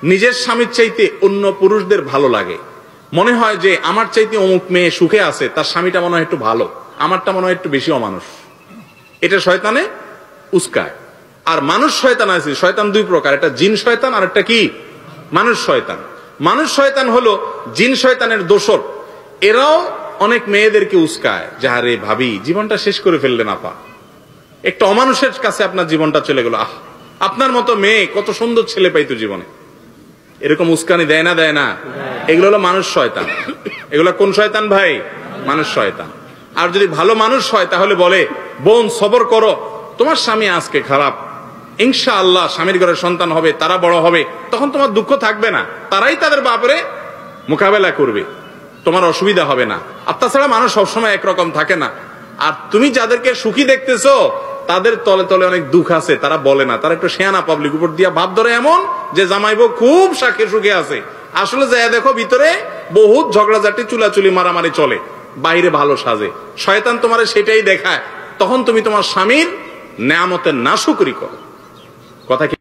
নিজের স্বামীর চাইতে অন্য পুরুষদের ভালো লাগে, মনে হয় যে আমার চাইতে অমুক মেয়ে সুখে আছে, তার স্বামীটা মনে হয় একটু ভালো, আমারটা মনে হয় একটু বেশি অমানুষ। এটা শয়তানে উস্কায়। আর মানুষ শয়তান আছে, শয়তান দুই প্রকার, একটা জিন শয়তান আর একটা কি মানুষ শয়তান। মানুষ শয়তান হলো জিন শয়তানের দোসর। এরাও অনেক মেয়েদেরকে উস্কায় যে আরে ভাবি জীবনটা শেষ করে ফেললেন আপা, একটা অমানুষের কাছে আপনার জীবনটা চলে গেল, আহ আপনার মতো মেয়ে কত সুন্দর ছেলে পাইতো জীবনে। এরকম উস্কানি দেয় না দেয় না? এগুলো হলো মানুষ শয়তান। এগুলো কোন শয়তান ভাই? মানুষ শয়তান। আর যদি ভালো মানুষ হয় তাহলে বলে বোন সবর করো, তোমার স্বামী আজকে খারাপ, ইনশাআল্লাহ স্বামীর ঘরে সন্তান হবে, তারা বড় হবে, তখন তোমার দুঃখ থাকবে না, তারাই তাদের বাপরে মোকাবেলা করবে, তোমার অসুবিধা হবে না। আর তাছাড়া মানুষ সবসময় একরকম থাকে না। আর তুমি যাদেরকে সুখী দেখতেছো তাদের তলে তলে অনেক দুঃখ আছে, তারা বলে না, তারা একটু শেয়ানা পাবলিক উপর দিয়া ভাব ধরে এমন যে জামাইবো খুব সাক্ষী সুখে আছে, আসলে যায় দেখো ভিতরে বহুত ঝগড়াঝাটি চুলাচুলি মারামারি চলে, বাইরে ভালো সাজে। শয়তান তোমারে সেটাই দেখায়, তখন তুমি তোমার স্বামীর নেয়ামতের নাশুকরি করো। কথা কি